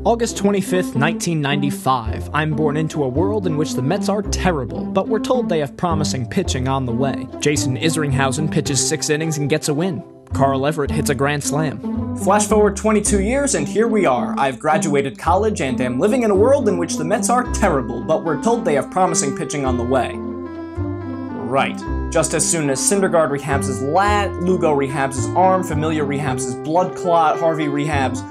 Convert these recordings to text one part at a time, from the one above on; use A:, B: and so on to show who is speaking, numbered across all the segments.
A: August 25th, 1995. I'm born into a world in which the Mets are terrible, but we're told they have promising pitching on the way. Jason Isringhausen pitches 6 innings and gets a win. Carl Everett hits a grand slam.
B: Flash forward 22 years and here we are. I've graduated college and am living in a world in which the Mets are terrible, but we're told they have promising pitching on the way. Right. Just as soon as Syndergaard rehabs his lat, Lugo rehabs his arm, Familia rehabs his blood clot, Harvey rehabs,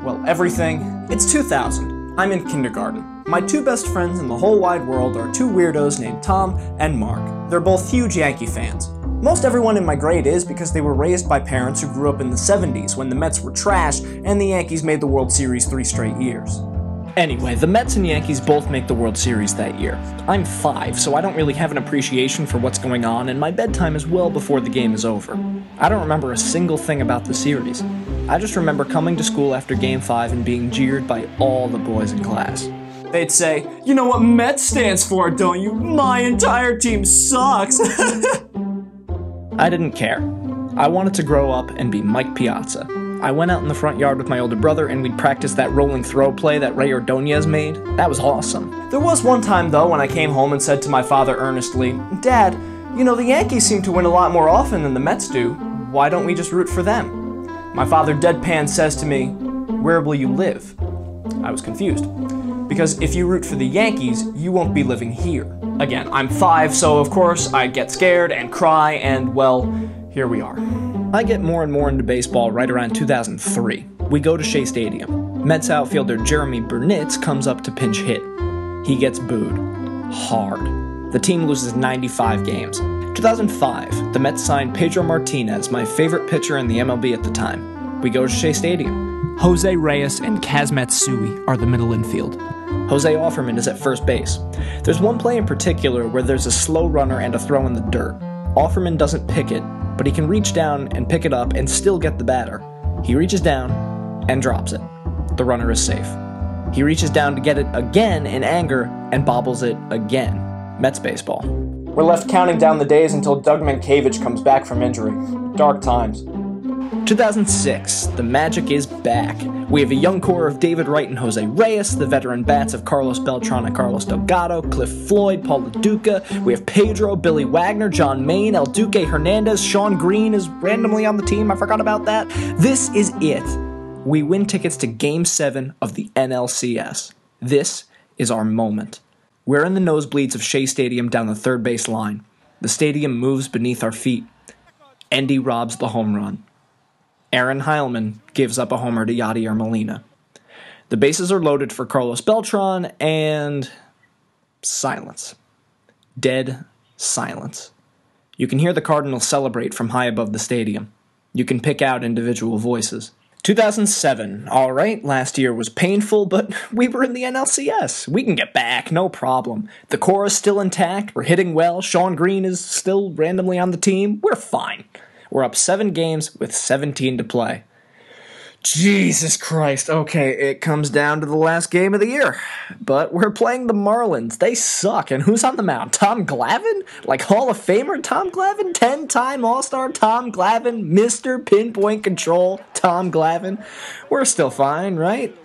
B: well, everything. It's 2000. I'm in kindergarten. My 2 best friends in the whole wide world are 2 weirdos named Tom and Mark. They're both huge Yankee fans. Most everyone in my grade is because they were raised by parents who grew up in the 70s when the Mets were trash and the Yankees made the World Series 3 straight years.
A: Anyway, the Mets and Yankees both make the World Series that year. I'm 5, so I don't really have an appreciation for what's going on, and my bedtime is well before the game is over. I don't remember a single thing about the series. I just remember coming to school after Game 5 and being jeered by all the boys in class.
B: They'd say, "You know what Mets stands for, don't you? My entire team sucks."
A: I didn't care. I wanted to grow up and be Mike Piazza. I went out in the front yard with my older brother and we'd practice that rolling throw play that Ray Ordonez made. That was awesome.
B: There was one time though when I came home and said to my father earnestly, "Dad, you know the Yankees seem to win a lot more often than the Mets do. Why don't we just root for them?" My father deadpan says to me, "Where will you live?" I was confused. Because if you root for the Yankees, you won't be living here. Again, I'm 5, so of course I get scared and cry and, well, here we are.
A: I get more and more into baseball right around 2003. We go to Shea Stadium. Mets outfielder Jeremy Burnitz comes up to pinch hit. He gets booed. Hard. The team loses 95 games. 2005, the Mets signed Pedro Martinez, my favorite pitcher in the MLB at the time. We go to Shea Stadium.
C: Jose Reyes and Kaz Matsui are the middle infield.
A: Jose Offerman is at first base. There's one play in particular where there's a slow runner and a throw in the dirt. Offerman doesn't pick it, but he can reach down and pick it up and still get the batter. He reaches down and drops it. The runner is safe. He reaches down to get it again in anger and bobbles it again. Mets baseball.
B: We're left counting down the days until Doug Mankiewicz comes back from injury. Dark times.
A: 2006, the magic is back. We have a young core of David Wright and Jose Reyes, the veteran bats of Carlos Beltran and Carlos Delgado, Cliff Floyd, Paul LaDuca. We have Pedro, Billy Wagner, John Maine, El Duque Hernandez, Sean Green is randomly on the team, I forgot about that. This is it. We win tickets to Game 7 of the NLCS. This is our moment. We're in the nosebleeds of Shea Stadium down the third base line. The stadium moves beneath our feet. Endy robs the home run. Aaron Heilman gives up a homer to Yadier Molina. The bases are loaded for Carlos Beltran, and silence. Dead silence. You can hear the Cardinals celebrate from high above the stadium. You can pick out individual voices. 2007. All right, last year was painful, but we were in the NLCS. We can get back, no problem. The core is still intact. We're hitting well. Sean Green is still randomly on the team. We're fine. We're up 7 games with 17 to play. Jesus Christ. Okay, it comes down to the last game of the year. But we're playing the Marlins. They suck. And who's on the mound? Tom Glavine? Like Hall of Famer Tom Glavine? 10-time All-Star Tom Glavine? Mr. Pinpoint Control Tom Glavine? We're still fine, right?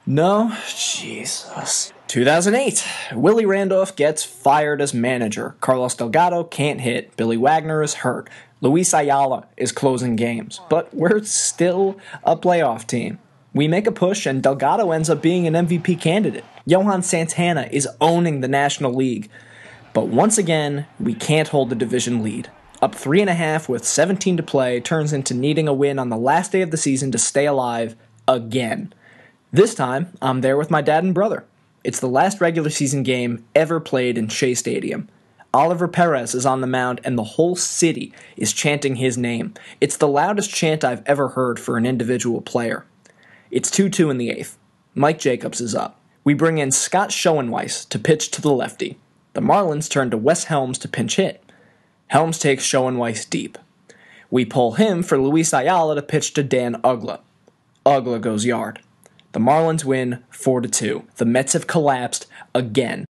A: No? Jesus. 2008. Willie Randolph gets fired as manager. Carlos Delgado can't hit. Billy Wagner is hurt. Luis Ayala is closing games, but we're still a playoff team. We make a push and Delgado ends up being an MVP candidate. Johan Santana is owning the National League. But once again, we can't hold the division lead. Up 3.5 with 17 to play turns into needing a win on the last day of the season to stay alive again. This time, I'm there with my dad and brother. It's the last regular season game ever played in Shea Stadium. Oliver Perez is on the mound and the whole city is chanting his name. It's the loudest chant I've ever heard for an individual player. It's 2-2 in the 8th. Mike Jacobs is up. We bring in Scott Schoenweiss to pitch to the lefty. The Marlins turn to Wes Helms to pinch hit. Helms takes Schoenweiss deep. We pull him for Luis Ayala to pitch to Dan Ugla. Ugla goes yard. The Marlins win 4-2. The Mets have collapsed again.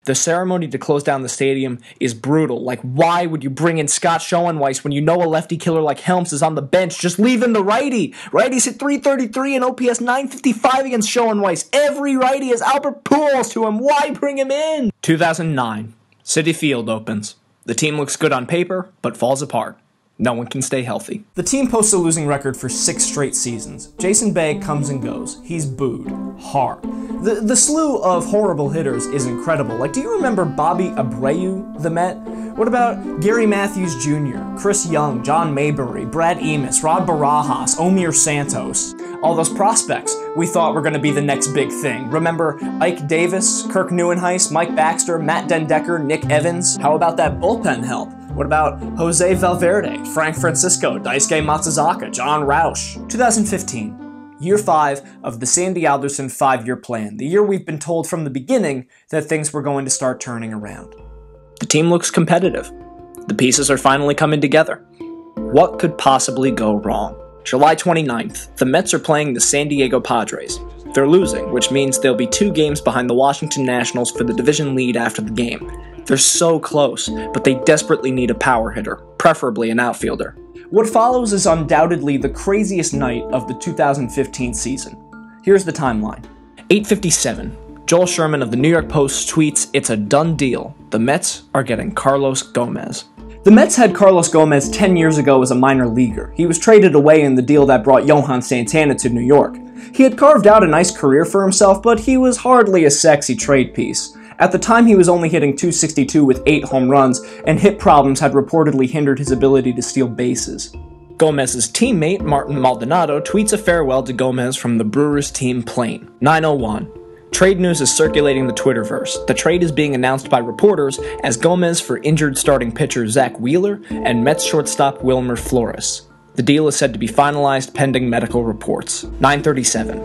A: The ceremony to close down the stadium is brutal. Like, why would you bring in Scott Schoenweiss when you know a lefty killer like Helms is on the bench? Just leave in the righty. Righties hit .333 and OPS .955 against Schoenweiss. Every righty has Albert Pujols to him. Why bring him in? 2009. Citi Field opens. The team looks good on paper, but falls apart. No one can stay healthy.
B: The team posts a losing record for 6 straight seasons. Jason Bay comes and goes. He's booed. Hard. The slew of horrible hitters is incredible. Like, do you remember Bobby Abreu, the Met? What about Gary Matthews Jr., Chris Young, John Mayberry, Brad Emis, Rod Barajas, Omir Santos? All those prospects we thought were going to be the next big thing. Remember Ike Davis, Kirk Neuenhuis, Mike Baxter, Matt Den-Decker, Nick Evans? How about that bullpen help? What about Jose Valverde, Frank Francisco, Daisuke Matsuzaka, John Roush? 2015, year 5 of the Sandy Alderson 5-year plan, the year we've been told from the beginning that things were going to start turning around.
A: The team looks competitive. The pieces are finally coming together. What could possibly go wrong? July 29th, the Mets are playing the San Diego Padres. They're losing, which means they'll be 2 games behind the Washington Nationals for the division lead after the game. They're so close, but they desperately need a power hitter, preferably an outfielder.
B: What follows is undoubtedly the craziest night of the 2015 season. Here's the timeline.
A: 8:57. Joel Sherman of the New York Post tweets, "It's a done deal. The Mets are getting Carlos Gomez."
B: The Mets had Carlos Gomez 10 years ago as a minor leaguer. He was traded away in the deal that brought Johan Santana to New York. He had carved out a nice career for himself, but he was hardly a sexy trade piece. At the time, he was only hitting .262 with 8 home runs, and hip problems had reportedly hindered his ability to steal bases.
A: Gomez's teammate, Martin Maldonado, tweets a farewell to Gomez from the Brewers team plane. 9:01. Trade news is circulating the Twitterverse. The trade is being announced by reporters as Gomez for injured starting pitcher Zack Wheeler and Mets shortstop Wilmer Flores. The deal is said to be finalized pending medical reports. 9:37.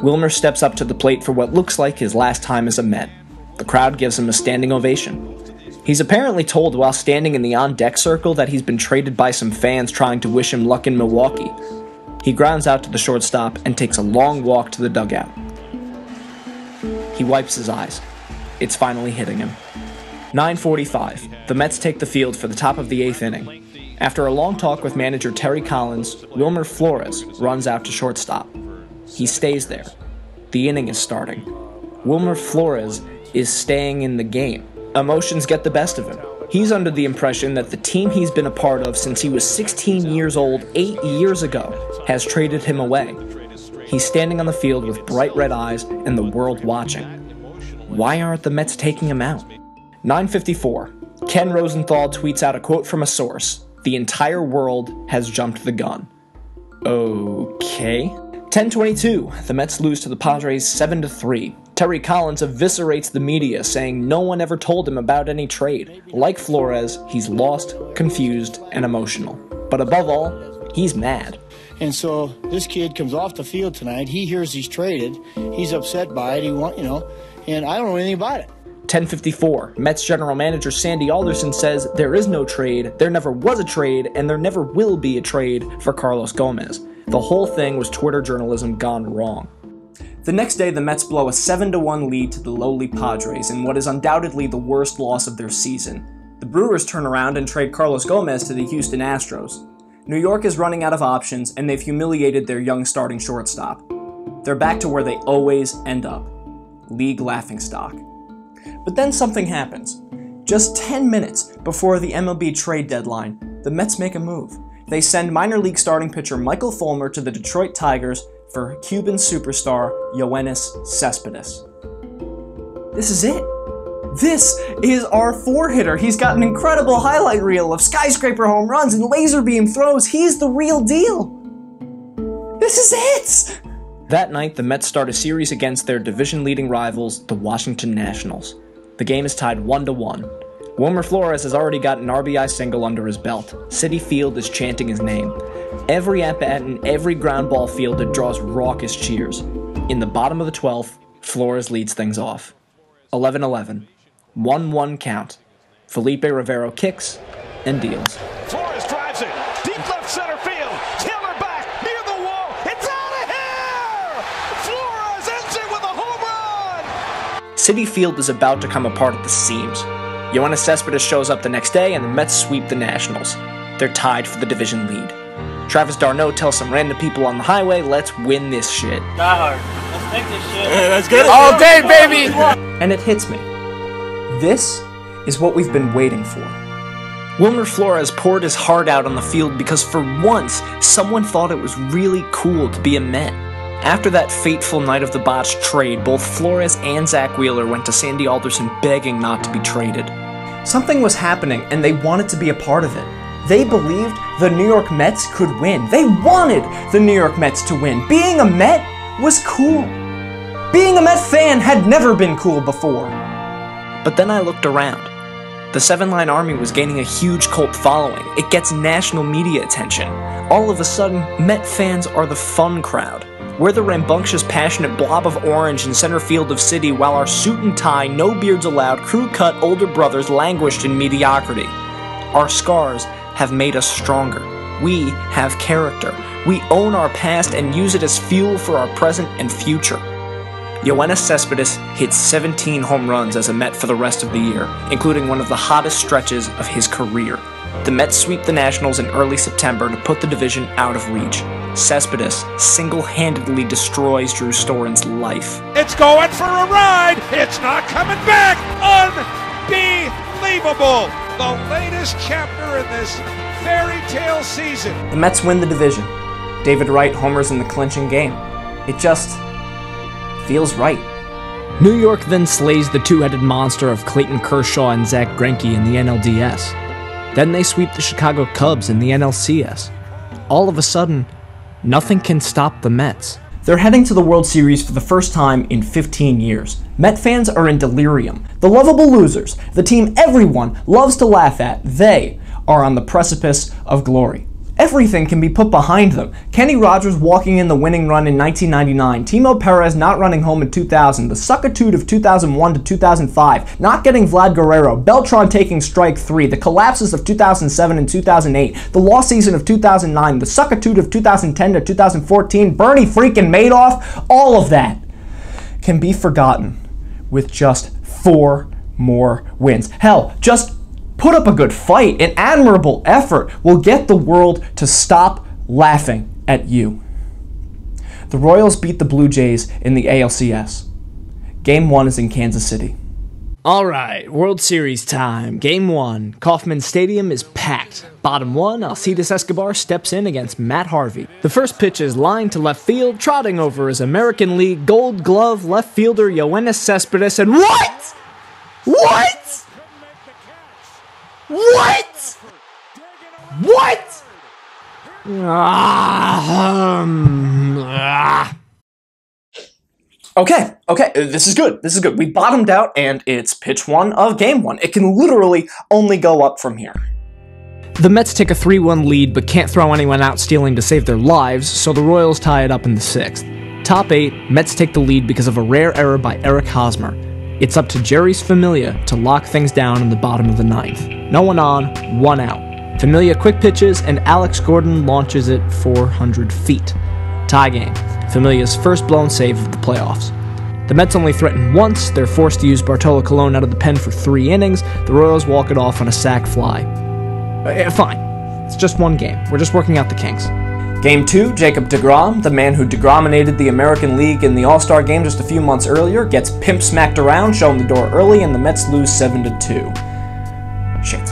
A: Wilmer steps up to the plate for what looks like his last time as a Met. The crowd gives him a standing ovation. He's apparently told while standing in the on-deck circle that he's been traded by some fans trying to wish him luck in Milwaukee. He grounds out to the shortstop and takes a long walk to the dugout. He wipes his eyes. It's finally hitting him. 9:45. The Mets take the field for the top of the 8th inning. After a long talk with manager Terry Collins, Wilmer Flores runs out to shortstop. He stays there. The inning is starting. Wilmer Flores is staying in the game. Emotions get the best of him. He's under the impression that the team he's been a part of since he was 16 years old 8 years ago has traded him away. He's standing on the field with bright red eyes and the world watching. Why aren't the Mets taking him out? 9:54. Ken Rosenthal tweets out a quote from a source. "The entire world has jumped the gun." Okay. 10:22. The Mets lose to the Padres 7-3. Terry Collins eviscerates the media, saying no one ever told him about any trade. Like Flores, he's lost, confused, and emotional. But above all, he's mad.
D: And so this kid comes off the field tonight. He hears he's traded. He's upset by it. And I don't know anything about it.
A: 10:54. Mets general manager Sandy Alderson says there is no trade, there never was a trade, and there never will be a trade for Carlos Gomez. The whole thing was Twitter journalism gone wrong.
B: The next day, the Mets blow a 7-1 lead to the lowly Padres in what is undoubtedly the worst loss of their season. The Brewers turn around and trade Carlos Gomez to the Houston Astros. New York is running out of options, and they've humiliated their young starting shortstop. They're back to where they always end up. League laughingstock. But then something happens. Just 10 minutes before the MLB trade deadline, the Mets make a move. They send minor league starting pitcher Michael Fulmer to the Detroit Tigers for Cuban superstar Yoenis Cespedes. This is it. This is our 4-hitter. He's got an incredible highlight reel of skyscraper home runs and laser beam throws. He's the real deal. This is it!
A: That night, the Mets start a series against their division-leading rivals, the Washington Nationals. The game is tied 1-1. Wilmer Flores has already got an RBI single under his belt. Citi Field is chanting his name. Every at-bat and every ground ball fielded draws raucous cheers. In the bottom of the 12th, Flores leads things off. 11-11. 1-1 count. Felipe Rivero kicks and deals.
E: Flores drives it. Deep left center field. Taylor back near the wall. It's out of here! Flores ends it with a home run!
A: Citi Field is about to come apart at the seams. Yoenis Cespedes shows up the next day, and the Mets sweep the Nationals. They're tied for the division lead. Travis d'Arnaud tells some random people on the highway, let's win this shit.
F: Die hard. Let's make this shit.
G: Hey, let's get it.
C: All day, baby!
B: And it hits me. This is what we've been waiting for.
A: Wilmer Flores poured his heart out on the field because for once, someone thought it was really cool to be a Met. After that fateful night of the botched trade, both Flores and Zack Wheeler went to Sandy Alderson begging not to be traded.
B: Something was happening, and they wanted to be a part of it. They believed the New York Mets could win. They wanted the New York Mets to win. Being a Met was cool. Being a Met fan had never been cool before.
A: But then I looked around. The Seven Line Army was gaining a huge cult following. It gets national media attention. All of a sudden, Met fans are the fun crowd. We're the rambunctious, passionate blob of orange in center field of Citi, while our suit and tie, no beards allowed, crew-cut older brothers languished in mediocrity. Our scars have made us stronger. We have character. We own our past and use it as fuel for our present and future. Yoenis Cespedes hit 17 home runs as a Met for the rest of the year, including one of the hottest stretches of his career. The Mets sweep the Nationals in early September to put the division out of reach. Cespedes single-handedly destroys Drew Storen's life.
E: It's going for a ride. It's not coming back. Unbelievable. The latest chapter in this fairy tale season.
B: The Mets win the division. David Wright homers in the clinching game. It just feels right.
C: New York then slays the two-headed monster of Clayton Kershaw and Zach Greinke in the NLDS. Then they sweep the Chicago Cubs in the NLCS. All of a sudden, nothing can stop the Mets.
B: They're heading to the World Series for the first time in 15 years. Met fans are in delirium. The lovable losers, the team everyone loves to laugh at, they are on the precipice of glory. Everything can be put behind them. Kenny Rogers walking in the winning run in 1999, Timo Perez not running home in 2000, the suckitude of 2001 to 2005, not getting Vlad Guerrero, Beltran taking strike 3, the collapses of 2007 and 2008, the lost season of 2009, the suckitude of 2010 to 2014, Bernie freaking Madoff, all of that can be forgotten with just 4 more wins. Hell, just put up a good fight. An admirable effort will get the world to stop laughing at you. The Royals beat the Blue Jays in the ALCS. Game 1 is in Kansas City.
C: Alright, World Series time. Game 1. Kauffman Stadium is packed. Bottom 1, Alcides Escobar steps in against Matt Harvey. The first pitch is lined to left field, trotting over his American League Gold Glove left fielder Yoenis Cespedes, and what? What? What? What?
B: Okay, this is good. We bottomed out, and it's pitch 1 of game 1. It can literally only go up from here.
C: The Mets take a 3-1 lead, but can't throw anyone out stealing to save their lives, so the Royals tie it up in the 6th. Top 8, Mets take the lead because of a rare error by Eric Hosmer. It's up to Jeurys Familia to lock things down in the bottom of the 9th. No one on, 1 out. Familia quick pitches, and Alex Gordon launches it 400 feet. Tie game. Familia's first blown save of the playoffs. The Mets only threaten once. They're forced to use Bartolo Colon out of the pen for 3 innings. The Royals walk it off on a sac fly. Fine. It's just 1 game. We're just working out the kinks.
B: Game 2, Jacob deGrom, the man who deGrominated the American League in the All-Star game just a few months earlier, gets pimp smacked around, shown the door early, and the Mets lose 7-2. Shit.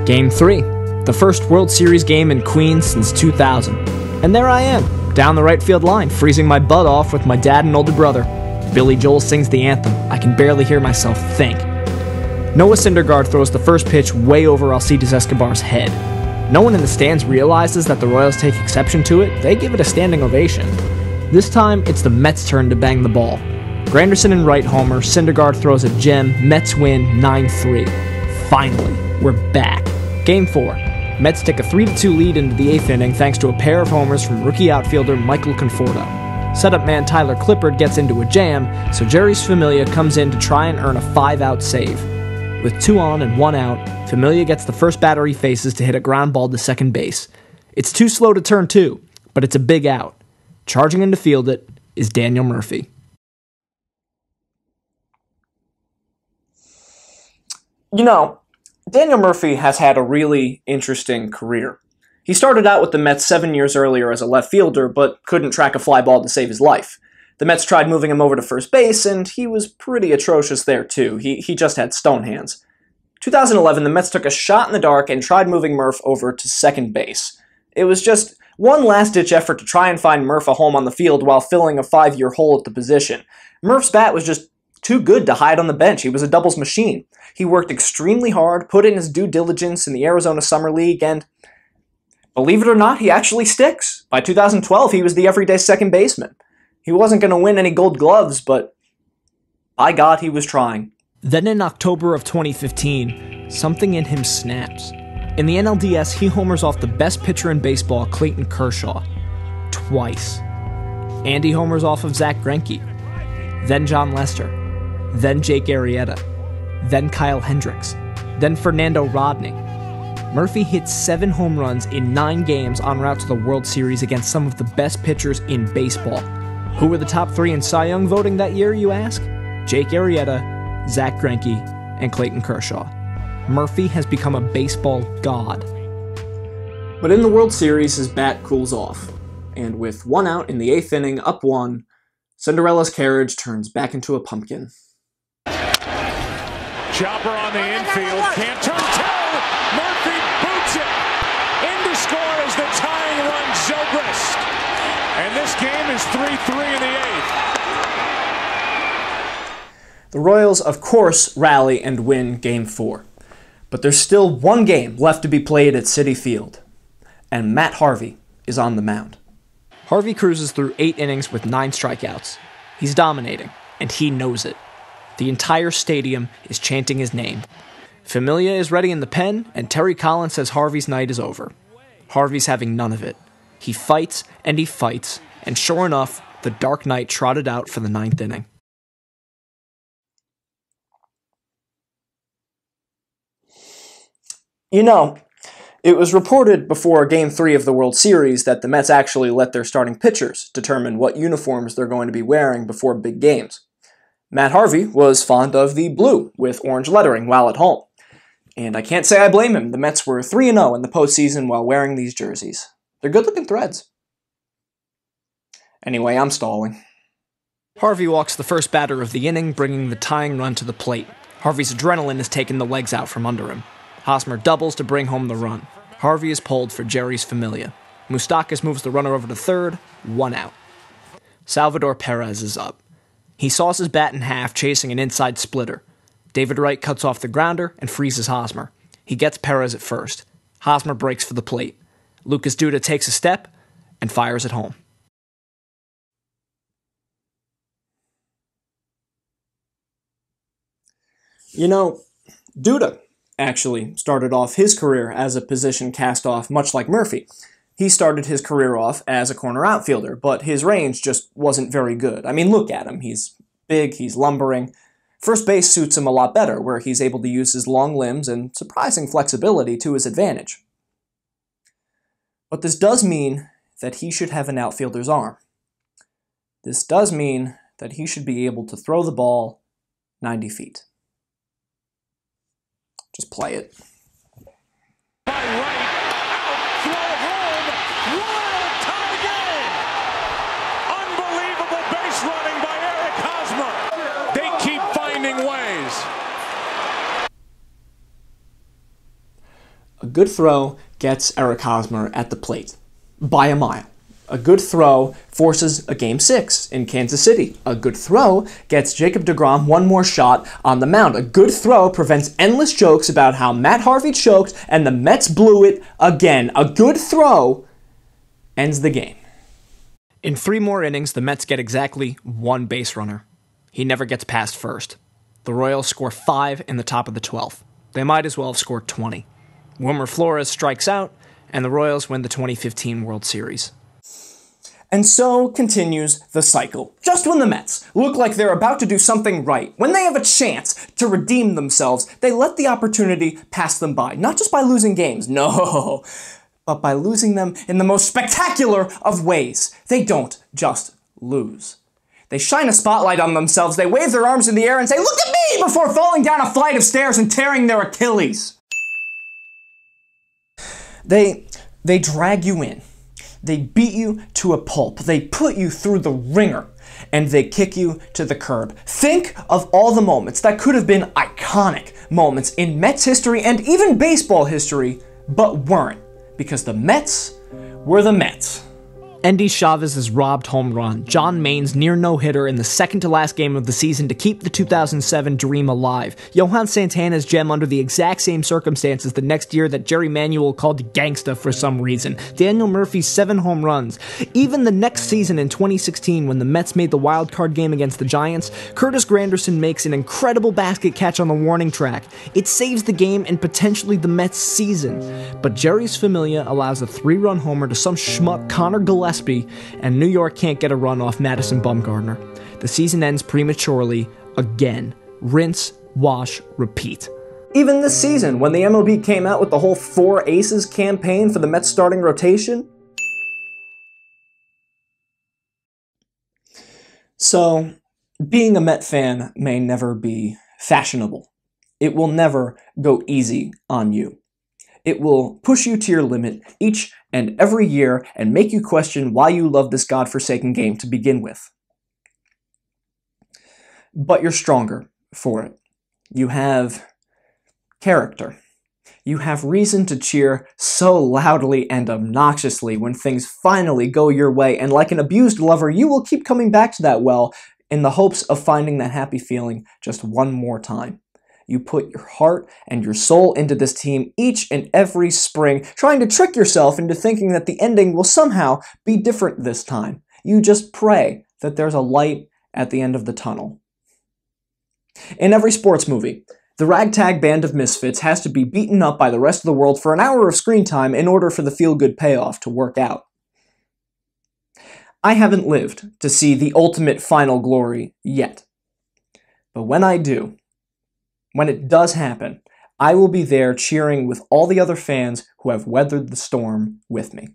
C: Game 3. The first World Series game in Queens since 2000. And there I am, down the right field line, freezing my butt off with my dad and older brother. Billy Joel sings the anthem. I can barely hear myself think. Noah Syndergaard throws the first pitch way over Alcides Escobar's head. No one in the stands realizes that the Royals take exception to it. They give it a standing ovation. This time, it's the Mets' turn to bang the ball. Granderson and Wright homer, Syndergaard throws a gem, Mets win 9-3. Finally, we're back. Game 4. Mets take a 3-2 lead into the 8th inning thanks to a pair of homers from rookie outfielder Michael Conforto. Setup man Tyler Clippard gets into a jam, so Jeurys Familia comes in to try and earn a 5-out save. With 2 on and 1 out, Familia gets the first batter he faces to hit a ground ball to second base. It's too slow to turn 2, but it's a big out. Charging in to field it is Daniel Murphy.
B: You know, Daniel Murphy has had a really interesting career. He started out with the Mets 7 years earlier as a left fielder, but couldn't track a fly ball to save his life. The Mets tried moving him over to first base, and he was pretty atrocious there too. He just had stone hands. 2011, the Mets took a shot in the dark and tried moving Murph over to second base. It was just one last-ditch effort to try and find Murph a home on the field while filling a 5-year hole at the position. Murph's bat was just too good to hide on the bench. He was a doubles machine. He worked extremely hard, put in his due diligence in the Arizona Summer League, and believe it or not, he actually sticks. By 2012, he was the everyday second baseman. He wasn't going to win any gold gloves, but by God, he was trying.
C: Then in October of 2015, something in him snaps. In the NLDS, he homers off the best pitcher in baseball, Clayton Kershaw, twice. And he homers off of Zack Greinke, then John Lester, then Jake Arrieta, then Kyle Hendricks, then Fernando Rodney. Murphy hit 7 home runs in 9 games en route to the World Series against some of the best pitchers in baseball. Who were the top 3 in Cy Young voting that year, you ask? Jake Arrieta, Zack Greinke, and Clayton Kershaw. Murphy has become a baseball god.
B: But in the World Series, his bat cools off. And with 1 out in the 8th inning, up 1, Cinderella's carriage turns back into a pumpkin.
E: Chopper on the infield, can't turn two. Murphy boots it. In to score is the tying run, Zobrist. And this game is 3-3 in the 8th.
B: The Royals, of course, rally and win Game 4. But there's still 1 game left to be played at Citi Field. And Matt Harvey is on the mound.
C: Harvey cruises through 8 innings with 9 strikeouts. He's dominating, and he knows it. The entire stadium is chanting his name. Familia is ready in the pen, and Terry Collins says Harvey's night is over. Harvey's having none of it. He fights, and sure enough, the Dark Knight trotted out for the 9th inning.
B: You know, it was reported before Game 3 of the World Series that the Mets actually let their starting pitchers determine what uniforms they're going to be wearing before big games. Matt Harvey was fond of the blue with orange lettering while at home. And I can't say I blame him. The Mets were 3-0 in the postseason while wearing these jerseys. They're good-looking threads. Anyway, I'm stalling.
C: Harvey walks the first batter of the inning, bringing the tying run to the plate. Harvey's adrenaline has taken the legs out from under him. Hosmer doubles to bring home the run. Harvey is pulled for Jerry's Familia. Moustakas moves the runner over to third, 1 out. Salvador Perez is up. He saws his bat in half, chasing an inside splitter. David Wright cuts off the grounder and freezes Hosmer. He gets Perez at first. Hosmer breaks for the plate. Lucas Duda takes a step and fires it home.
B: You know, Duda actually started off his career as a position cast-off, much like Murphy. He started his career off as a corner outfielder, but his range just wasn't very good. I mean, look at him. He's big, he's lumbering. First base suits him a lot better, where he's able to use his long limbs and surprising flexibility to his advantage. But this does mean that he should have an outfielder's arm. This does mean that he should be able to throw the ball 90 feet. Just play it.
E: By right, out, throw home, wild tie game! Unbelievable base running by Eric Hosmer. They keep finding ways.
B: A good throw gets Eric Hosmer at the plate by a mile. A good throw forces a Game 6 in Kansas City. A good throw gets Jacob deGrom one more shot on the mound. A good throw prevents endless jokes about how Matt Harvey choked and the Mets blew it again. A good throw ends the game.
C: In 3 more innings, the Mets get exactly 1 base runner. He never gets past first. The Royals score 5 in the top of the 12th. They might as well have scored 20. Wilmer Flores strikes out, and the Royals win the 2015 World Series.
B: And so continues the cycle. Just when the Mets look like they're about to do something right, when they have a chance to redeem themselves, they let the opportunity pass them by. Not just by losing games, no, but by losing them in the most spectacular of ways. They don't just lose. They shine a spotlight on themselves, they wave their arms in the air and say, "Look at me!" before falling down a flight of stairs and tearing their Achilles. They drag you in. They beat you to a pulp. They put you through the ringer. And they kick you to the curb. Think of all the moments that could have been iconic moments in Mets history and even baseball history, but weren't, because the Mets were the Mets.
C: Endy Chavez's robbed home run, John Mayne's near no-hitter in the second-to-last game of the season to keep the 2007 dream alive, Johan Santana's gem under the exact same circumstances the next year that Jerry Manuel called gangsta for some reason, Daniel Murphy's 7 home runs. Even the next season in 2016 when the Mets made the wild card game against the Giants, Curtis Granderson makes an incredible basket catch on the warning track. It saves the game and potentially the Mets' season. But Jerry's Familia allows a 3-run homer to some schmuck Connor Gillespie, and New York can't get a run off Madison Bumgarner. The season ends prematurely again. Rinse, wash, repeat.
B: Even this season, when the MLB came out with the whole 4 aces campaign for the Mets starting rotation. So, being a Met fan may never be fashionable. It will never go easy on you. It will push you to your limit each and every year and make you question why you love this godforsaken game to begin with. But you're stronger for it. You have character. You have reason to cheer so loudly and obnoxiously when things finally go your way, and like an abused lover, you will keep coming back to that well in the hopes of finding that happy feeling just one more time. You put your heart and your soul into this team each and every spring, trying to trick yourself into thinking that the ending will somehow be different this time. You just pray that there's a light at the end of the tunnel. In every sports movie, the ragtag band of misfits has to be beaten up by the rest of the world for an hour of screen time in order for the feel-good payoff to work out. I haven't lived to see the ultimate final glory yet. But when I do, when it does happen, I will be there cheering with all the other fans who have weathered the storm with me.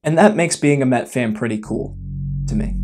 B: And that makes being a Met fan pretty cool to me.